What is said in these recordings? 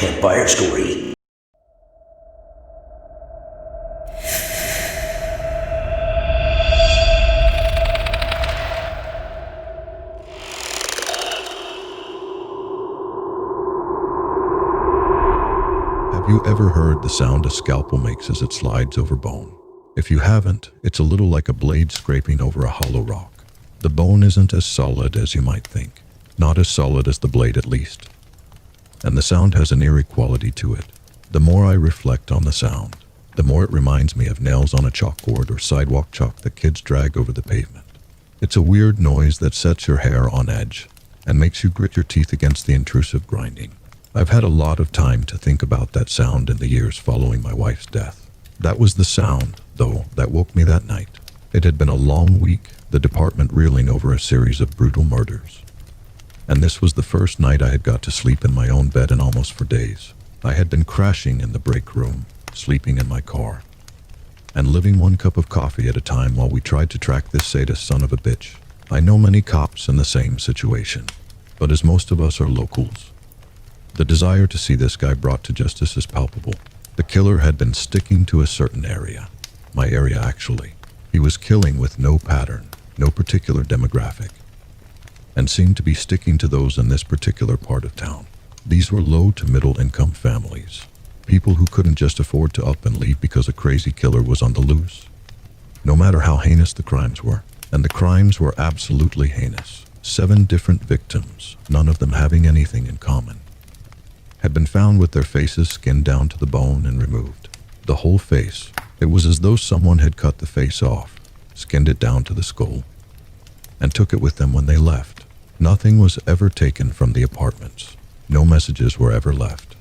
Campfire Story. Have you ever heard the sound a scalpel makes as it slides over bone? If you haven't, it's a little like a blade scraping over a hollow rock. The bone isn't as solid as you might think. Not as solid as the blade, at least. And the sound has an eerie quality to it. The more I reflect on the sound, the more it reminds me of nails on a chalkboard or sidewalk chalk that kids drag over the pavement. It's a weird noise that sets your hair on edge and makes you grit your teeth against the intrusive grinding. I've had a lot of time to think about that sound in the years following my wife's death. That was the sound, though, that woke me that night. It had been a long week, the department reeling over a series of brutal murders. And this was the first night I had got to sleep in my own bed in almost 4 days. I had been crashing in the break room, sleeping in my car, and living one cup of coffee at a time while we tried to track this sadist son of a bitch. I know many cops in the same situation, but as most of us are locals, the desire to see this guy brought to justice is palpable. The killer had been sticking to a certain area. My area, actually. He was killing with no pattern, no particular demographic, and seemed to be sticking to those in this particular part of town. These were low to middle income families, people who couldn't just afford to up and leave because a crazy killer was on the loose. No matter how heinous the crimes were, and the crimes were absolutely heinous. 7 different victims, none of them having anything in common, had been found with their faces skinned down to the bone and removed. The whole face. It was as though someone had cut the face off, skinned it down to the skull, and took it with them when they left. Nothing was ever taken from the apartments. No messages were ever left.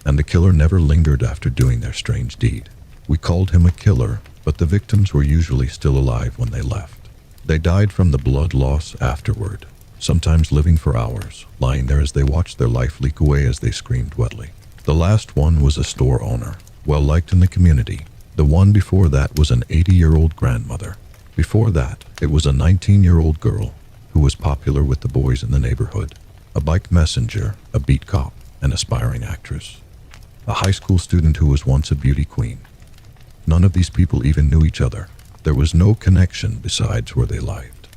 And the killer never lingered after doing their strange deed. We called him a killer, but the victims were usually still alive when they left. They died from the blood loss afterward, sometimes living for hours, lying there as they watched their life leak away as they screamed wetly. The last one was a store owner, well-liked in the community. The one before that was an 80-year-old grandmother. Before that, it was a 19-year-old girl who was popular with the boys in the neighborhood, a bike messenger, a beat cop, an aspiring actress, a high school student who was once a beauty queen. None of these people even knew each other. There was no connection besides where they lived,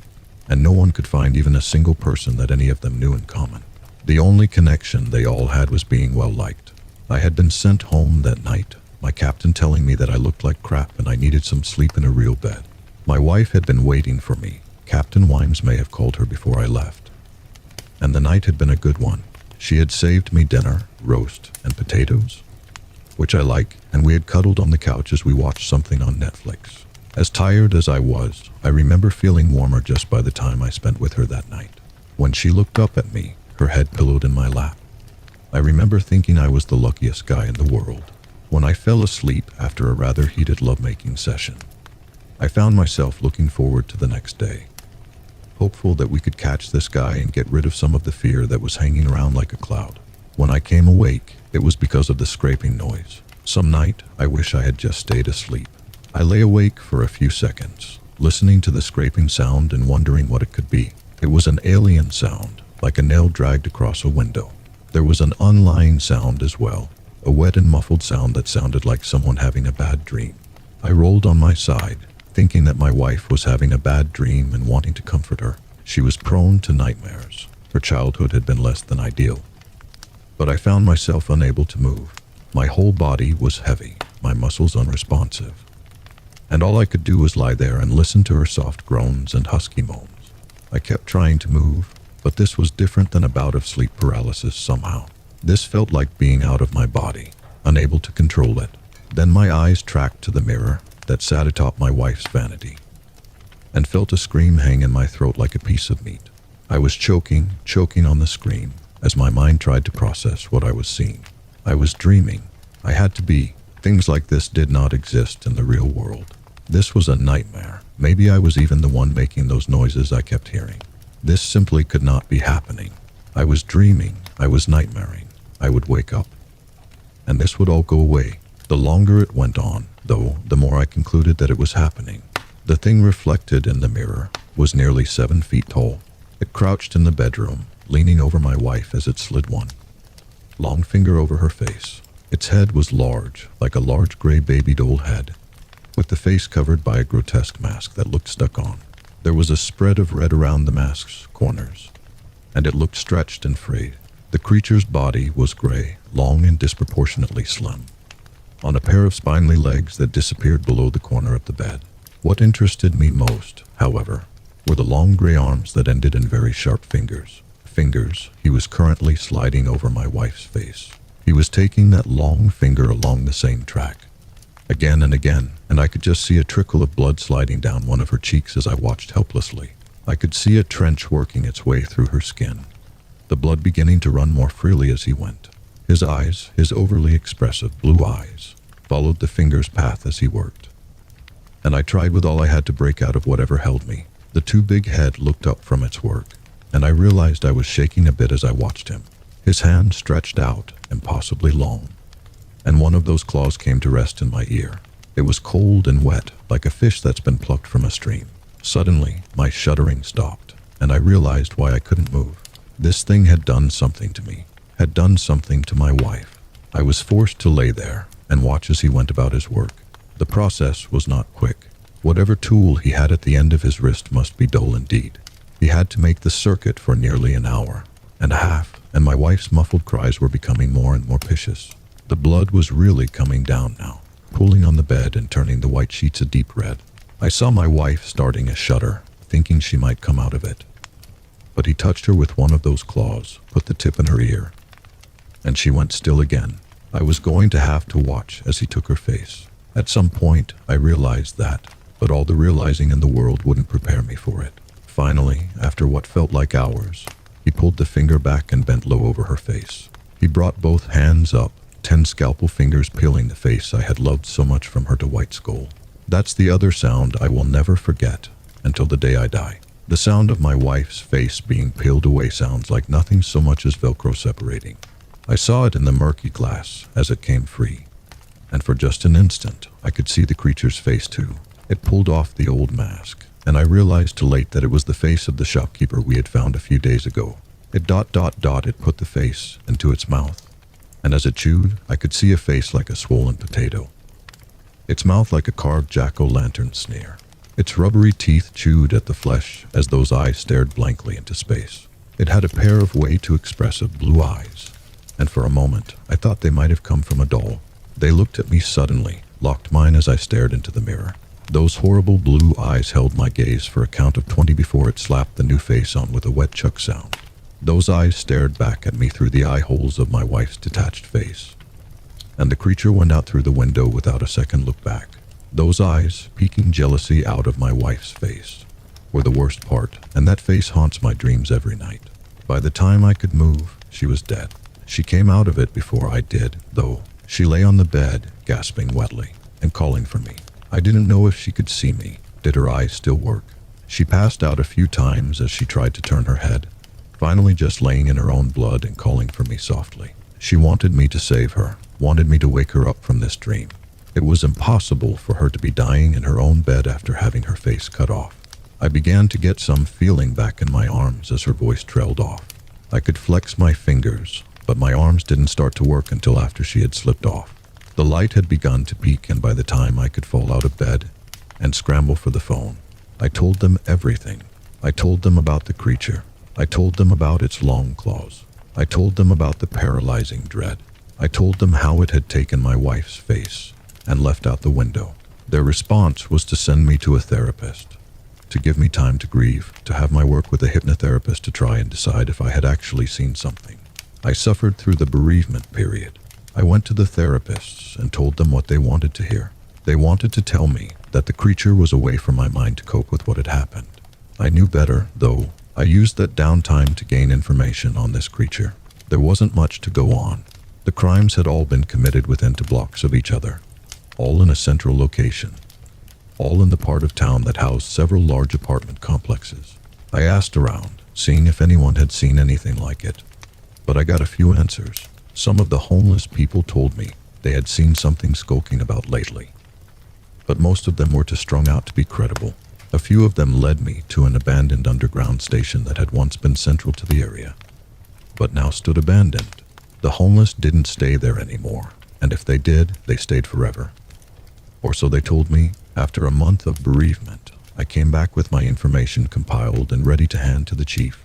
and no one could find even a single person that any of them knew in common. The only connection they all had was being well-liked. I had been sent home that night, my captain telling me that I looked like crap and I needed some sleep in a real bed. My wife had been waiting for me. Captain Wimes may have called her before I left. And the night had been a good one. She had saved me dinner, roast, and potatoes, which I like, and we had cuddled on the couch as we watched something on Netflix. As tired as I was, I remember feeling warmer just by the time I spent with her that night. When she looked up at me, her head pillowed in my lap, I remember thinking I was the luckiest guy in the world. When I fell asleep after a rather heated lovemaking session, I found myself looking forward to the next day, hopeful that we could catch this guy and get rid of some of the fear that was hanging around like a cloud. When I came awake, it was because of the scraping noise. Some night, I wish I had just stayed asleep. I lay awake for a few seconds, listening to the scraping sound and wondering what it could be. It was an alien sound, like a nail dragged across a window. There was an unlying sound as well, a wet and muffled sound that sounded like someone having a bad dream. I rolled on my side, thinking that my wife was having a bad dream and wanting to comfort her. She was prone to nightmares. Her childhood had been less than ideal. But I found myself unable to move. My whole body was heavy, my muscles unresponsive, and all I could do was lie there and listen to her soft groans and husky moans. I kept trying to move, but this was different than a bout of sleep paralysis somehow. This felt like being out of my body, unable to control it. Then my eyes tracked to the mirror that sat atop my wife's vanity, and felt a scream hang in my throat like a piece of meat. I was choking on the scream as my mind tried to process what I was seeing. I was dreaming. I had to be. Things like this did not exist in the real world. This was a nightmare. Maybe I was even the one making those noises I kept hearing. This simply could not be happening. I was dreaming. I was nightmaring. I would wake up, and this would all go away. The longer it went on, though, the more I concluded that it was happening. The thing reflected in the mirror was nearly 7 feet tall. It crouched in the bedroom, leaning over my wife as it slid one long finger over her face. Its head was large, like a large gray baby doll head, with the face covered by a grotesque mask that looked stuck on. There was a spread of red around the mask's corners, and it looked stretched and frayed. The creature's body was gray, long and disproportionately slim, on a pair of spindly legs that disappeared below the corner of the bed. What interested me most, however, were the long gray arms that ended in very sharp fingers. Fingers he was currently sliding over my wife's face. He was taking that long finger along the same track, again and again, and I could just see a trickle of blood sliding down one of her cheeks as I watched helplessly. I could see a trench working its way through her skin, the blood beginning to run more freely as he went. His eyes, his overly expressive blue eyes, followed the finger's path as he worked, and I tried with all I had to break out of whatever held me. The too big head looked up from its work, and I realized I was shaking a bit as I watched him. His hand stretched out, impossibly long, and one of those claws came to rest in my ear. It was cold and wet, like a fish that's been plucked from a stream. Suddenly, my shuddering stopped, and I realized why I couldn't move. This thing had done something to me, had done something to my wife. I was forced to lay there and watch as he went about his work. The process was not quick. Whatever tool he had at the end of his wrist must be dull indeed. He had to make the circuit for nearly an hour and a half, and my wife's muffled cries were becoming more and more piteous. The blood was really coming down now, pooling on the bed and turning the white sheets a deep red. I saw my wife starting a shudder, thinking she might come out of it. But he touched her with one of those claws, put the tip in her ear, and she went still again. I was going to have to watch as he took her face. At some point, I realized that, but all the realizing in the world wouldn't prepare me for it. Finally, after what felt like hours, he pulled the finger back and bent low over her face. He brought both hands up, 10 scalpel fingers peeling the face I had loved so much from her to white skull. That's the other sound I will never forget until the day I die. The sound of my wife's face being peeled away sounds like nothing so much as Velcro separating. I saw it in the murky glass as it came free, and for just an instant, I could see the creature's face too. It pulled off the old mask, and I realized too late that it was the face of the shopkeeper we had found a few days ago. It it put the face into its mouth, and as it chewed, I could see a face like a swollen potato. Its mouth like a carved jack-o'-lantern sneer. Its rubbery teeth chewed at the flesh as those eyes stared blankly into space. It had a pair of way too expressive blue eyes, and for a moment, I thought they might have come from a doll. They looked at me suddenly, locked mine as I stared into the mirror. Those horrible blue eyes held my gaze for a count of 20 before it slapped the new face on with a wet chuck sound. Those eyes stared back at me through the eye holes of my wife's detached face, and the creature went out through the window without a second look back. Those eyes, peeking jealousy out of my wife's face, were the worst part, and that face haunts my dreams every night. By the time I could move, she was dead. She came out of it before I did, though. She lay on the bed, gasping wetly, and calling for me. I didn't know if she could see me. Did her eyes still work? She passed out a few times as she tried to turn her head, finally just laying in her own blood and calling for me softly. She wanted me to save her, wanted me to wake her up from this dream. It was impossible for her to be dying in her own bed after having her face cut off. I began to get some feeling back in my arms as her voice trailed off. I could flex my fingers, but my arms didn't start to work until after she had slipped off. The light had begun to peak, and by the time I could fall out of bed and scramble for the phone, I told them everything. I told them about the creature. I told them about its long claws. I told them about the paralyzing dread. I told them how it had taken my wife's face and left out the window. Their response was to send me to a therapist, to give me time to grieve, to have my work with a hypnotherapist to try and decide if I had actually seen something. I suffered through the bereavement period. I went to the therapists and told them what they wanted to hear. They wanted to tell me that the creature was a way for my mind to cope with what had happened. I knew better, though. I used that downtime to gain information on this creature. There wasn't much to go on. The crimes had all been committed within 2 blocks of each other, all in a central location, all in the part of town that housed several large apartment complexes. I asked around, seeing if anyone had seen anything like it, but I got a few answers. Some of the homeless people told me they had seen something skulking about lately, but most of them were too strung out to be credible. A few of them led me to an abandoned underground station that had once been central to the area, but now stood abandoned. The homeless didn't stay there anymore, and if they did, they stayed forever. Or so they told me. After a month of bereavement, I came back with my information compiled and ready to hand to the chief.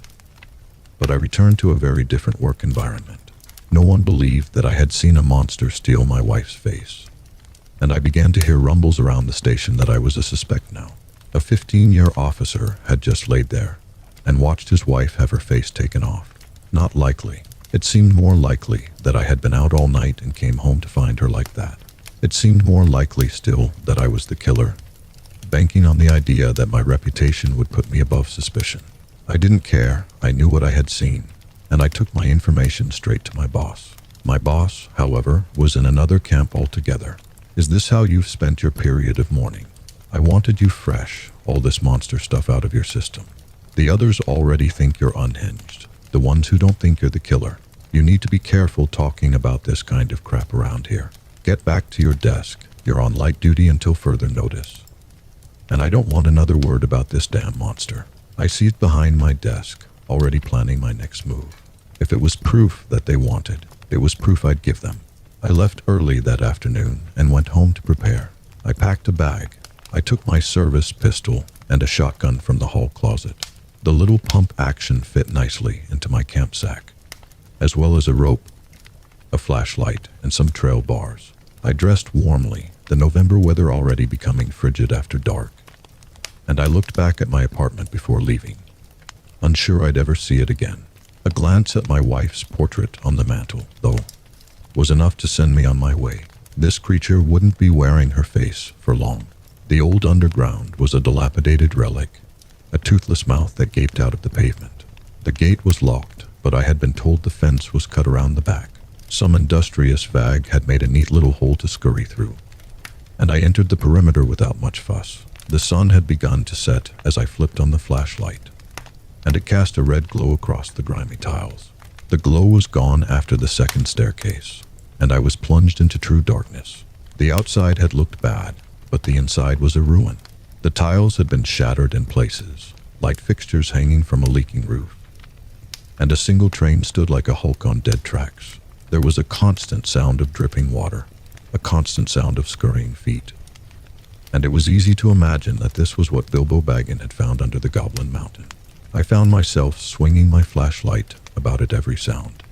But I returned to a very different work environment. No one believed that I had seen a monster steal my wife's face. And I began to hear rumbles around the station that I was a suspect now. A 15-year officer had just laid there and watched his wife have her face taken off. Not likely. It seemed more likely that I had been out all night and came home to find her like that. It seemed more likely still that I was the killer, banking on the idea that my reputation would put me above suspicion. I didn't care. I knew what I had seen, and I took my information straight to my boss. My boss, however, was in another camp altogether. Is this how you've spent your period of mourning? I wanted you fresh, all this monster stuff out of your system. The others already think you're unhinged. The ones who don't think you're the killer. You need to be careful talking about this kind of crap around here. Get back to your desk. You're on light duty until further notice. And I don't want another word about this damn monster. I see it behind my desk, already planning my next move. If it was proof that they wanted, it was proof I'd give them. I left early that afternoon and went home to prepare. I packed a bag. I took my service pistol and a shotgun from the hall closet. The little pump action fit nicely into my camp sack, as well as a rope, a flashlight, and some trail bars. I dressed warmly, the November weather already becoming frigid after dark, and I looked back at my apartment before leaving, unsure I'd ever see it again. A glance at my wife's portrait on the mantel, though, was enough to send me on my way. This creature wouldn't be wearing her face for long. The old underground was a dilapidated relic, a toothless mouth that gaped out of the pavement. The gate was locked, but I had been told the fence was cut around the back. Some industrious vag had made a neat little hole to scurry through, and I entered the perimeter without much fuss. The sun had begun to set as I flipped on the flashlight, and it cast a red glow across the grimy tiles. The glow was gone after the second staircase, and I was plunged into true darkness. The outside had looked bad, but the inside was a ruin. The tiles had been shattered in places, light fixtures hanging from a leaking roof, and a single train stood like a hulk on dead tracks. There was a constant sound of dripping water, a constant sound of scurrying feet, and it was easy to imagine that this was what Bilbo Baggin had found under the Goblin Mountain. I found myself swinging my flashlight about at every sound,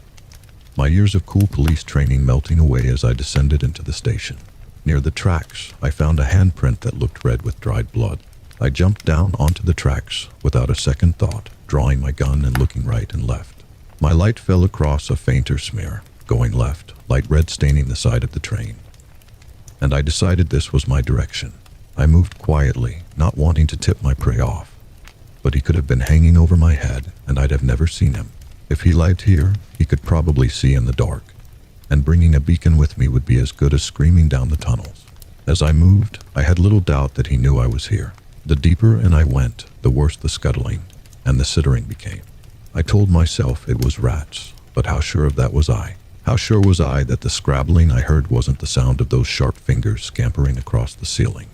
my years of cool police training melting away as I descended into the station. Near the tracks, I found a handprint that looked red with dried blood. I jumped down onto the tracks without a second thought, drawing my gun and looking right and left. My light fell across a fainter smear, going left, light red staining the side of the train, and I decided this was my direction. I moved quietly, not wanting to tip my prey off, but he could have been hanging over my head and I'd have never seen him. If he lived here, he could probably see in the dark, and bringing a beacon with me would be as good as screaming down the tunnels. As I moved, I had little doubt that he knew I was here. The deeper in I went, the worse the scuttling and the sittering became. I told myself it was rats, but how sure of that was I? How sure was I that the scrabbling I heard wasn't the sound of those sharp fingers scampering across the ceiling?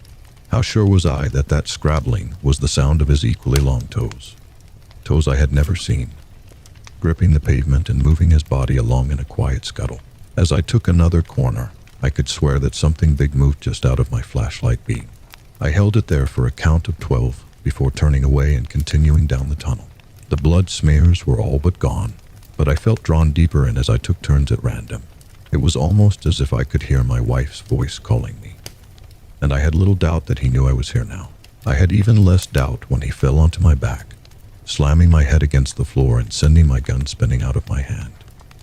How sure was I that that scrabbling was the sound of his equally long toes? Toes I had never seen, gripping the pavement and moving his body along in a quiet scuttle. As I took another corner, I could swear that something big moved just out of my flashlight beam. I held it there for a count of 12 before turning away and continuing down the tunnel. The blood smears were all but gone, but I felt drawn deeper in as I took turns at random. It was almost as if I could hear my wife's voice calling me, and I had little doubt that he knew I was here now. I had even less doubt when he fell onto my back, slamming my head against the floor and sending my gun spinning out of my hand.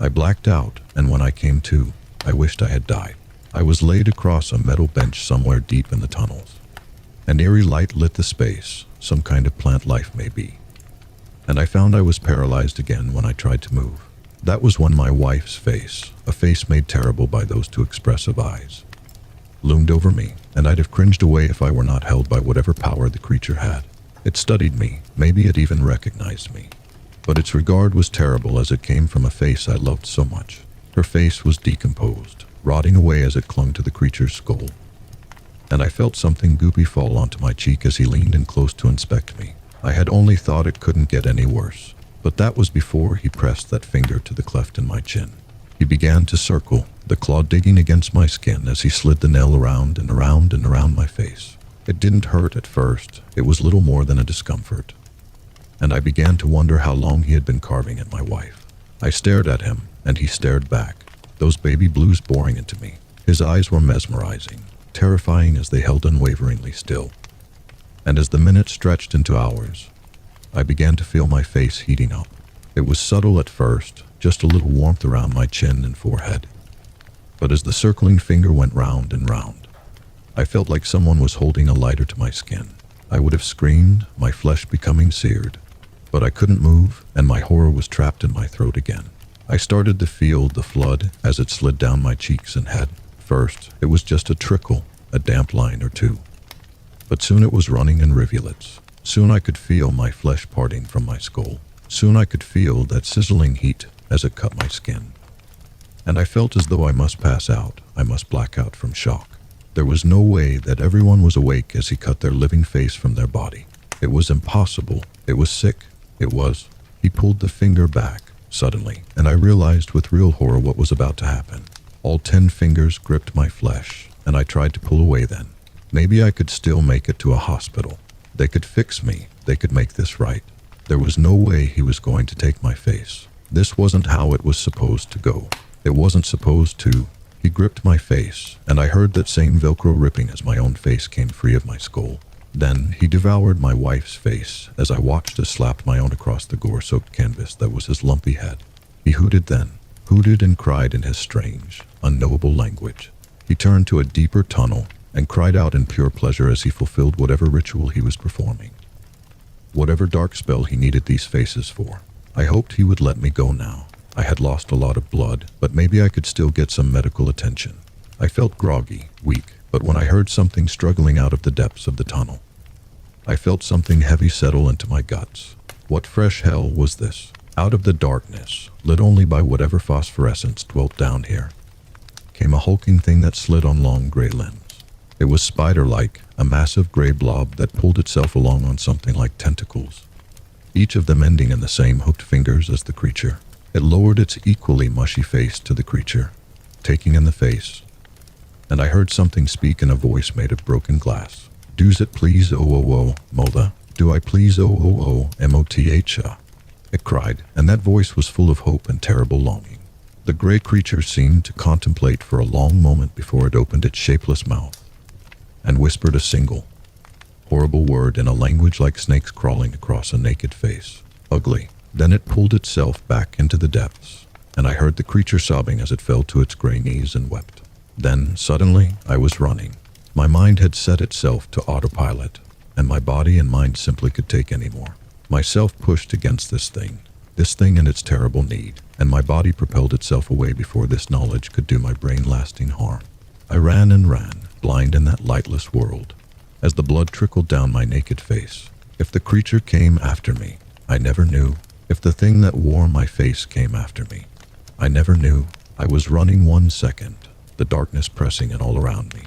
I blacked out, and when I came to, I wished I had died. I was laid across a metal bench somewhere deep in the tunnels. An eerie light lit the space, some kind of plant life maybe, and I found I was paralyzed again when I tried to move. That was when my wife's face, a face made terrible by those two expressive eyes, loomed over me, and I'd have cringed away if I were not held by whatever power the creature had. It studied me, maybe it even recognized me, but its regard was terrible as it came from a face I loved so much. Her face was decomposed, rotting away as it clung to the creature's skull, and I felt something goopy fall onto my cheek as he leaned in close to inspect me. I had only thought it couldn't get any worse, but that was before he pressed that finger to the cleft in my chin. He He began to circle, the claw digging against my skin as he slid the nail around and around and around my face. It didn't hurt at first, it was little more than a discomfort. And I began to wonder how long he had been carving at my wife. I stared at him, and he stared back, those baby blues boring into me. His eyes were mesmerizing, terrifying as they held unwaveringly still. And as the minutes stretched into hours, I began to feel my face heating up. It was subtle at first, just a little warmth around my chin and forehead. But as the circling finger went round and round, I felt like someone was holding a lighter to my skin. I would have screamed, my flesh becoming seared. But I couldn't move, and my horror was trapped in my throat again. I started to feel the flood as it slid down my cheeks and head. First, it was just a trickle, a damp line or two. But soon it was running in rivulets. Soon I could feel my flesh parting from my skull. Soon I could feel that sizzling heat as it cut my skin. And I felt as though I must pass out, I must black out from shock. There was no way that everyone was awake as he cut their living face from their body. It was impossible. It was sick. It was. He pulled the finger back, suddenly, and I realized with real horror what was about to happen. All 10 fingers gripped my flesh, and I tried to pull away then. Maybe I could still make it to a hospital. They could fix me. They could make this right. There was no way he was going to take my face. This wasn't how it was supposed to go. It wasn't supposed to. He gripped my face, and I heard that same Velcro ripping as my own face came free of my skull. Then he devoured my wife's face as I watched as slapped my own across the gore-soaked canvas that was his lumpy head. He hooted then, hooted and cried in his strange, unknowable language. He turned to a deeper tunnel and cried out in pure pleasure as he fulfilled whatever ritual he was performing. Whatever dark spell he needed these faces for. I hoped he would let me go now. I had lost a lot of blood, but maybe I could still get some medical attention. I felt groggy, weak, but when I heard something struggling out of the depths of the tunnel, I felt something heavy settle into my guts. What fresh hell was this? Out of the darkness, lit only by whatever phosphorescence dwelt down here, came a hulking thing that slid on long gray limbs. It was spider-like, a massive gray blob that pulled itself along on something like tentacles, each of them ending in the same hooked fingers as the creature. It lowered its equally mushy face to the creature, taking in the face, and I heard something speak in a voice made of broken glass. "Does it please mother? Do I please motha?" It cried, and that voice was full of hope and terrible longing. The gray creature seemed to contemplate for a long moment before it opened its shapeless mouth and whispered a single, horrible word in a language like snakes crawling across a naked face. Ugly. Then it pulled itself back into the depths, and I heard the creature sobbing as it fell to its gray knees and wept. Then, suddenly, I was running. My mind had set itself to autopilot, and my body and mind simply could take any more. Myself pushed against this thing and its terrible need, and my body propelled itself away before this knowledge could do my brain lasting harm. I ran and ran, blind in that lightless world, as the blood trickled down my naked face. If the creature came after me, I never knew. If the thing that wore my face came after me, I never knew. I was running 1 second, the darkness pressing in all around me.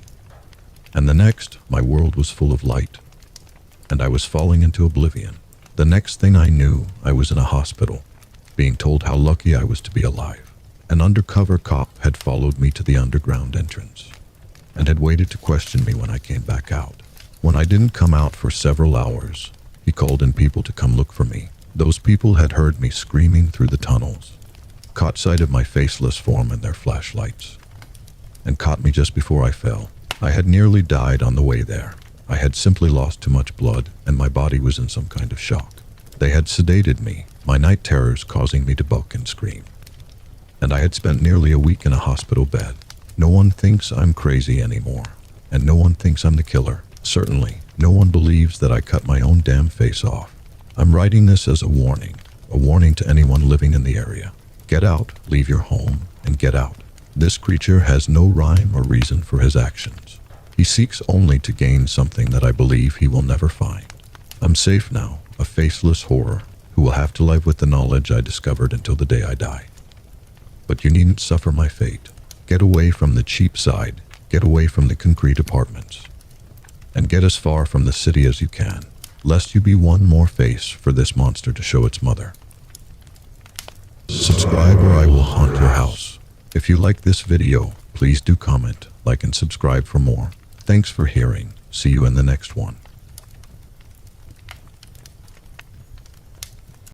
And the next, my world was full of light, and I was falling into oblivion. The next thing I knew, I was in a hospital, being told how lucky I was to be alive. An undercover cop had followed me to the underground entrance, and had waited to question me when I came back out. When I didn't come out for several hours, he called in people to come look for me. Those people had heard me screaming through the tunnels, caught sight of my faceless form in their flashlights, and caught me just before I fell. I had nearly died on the way there. I had simply lost too much blood, and my body was in some kind of shock. They had sedated me, my night terrors causing me to buck and scream. And I had spent nearly a week in a hospital bed. No one thinks I'm crazy anymore, and no one thinks I'm the killer. Certainly, no one believes that I cut my own damn face off. I'm writing this as a warning to anyone living in the area. Get out, leave your home, and get out. This creature has no rhyme or reason for his actions. He seeks only to gain something that I believe he will never find. I'm safe now, a faceless horror who will have to live with the knowledge I discovered until the day I die. But you needn't suffer my fate. Get away from the cheap side, get away from the concrete apartments, and get as far from the city as you can, lest you be one more face for this monster to show its mother. Subscribe or I will haunt your house. If you like this video, please do comment, like, and subscribe for more. Thanks for hearing. See you in the next one.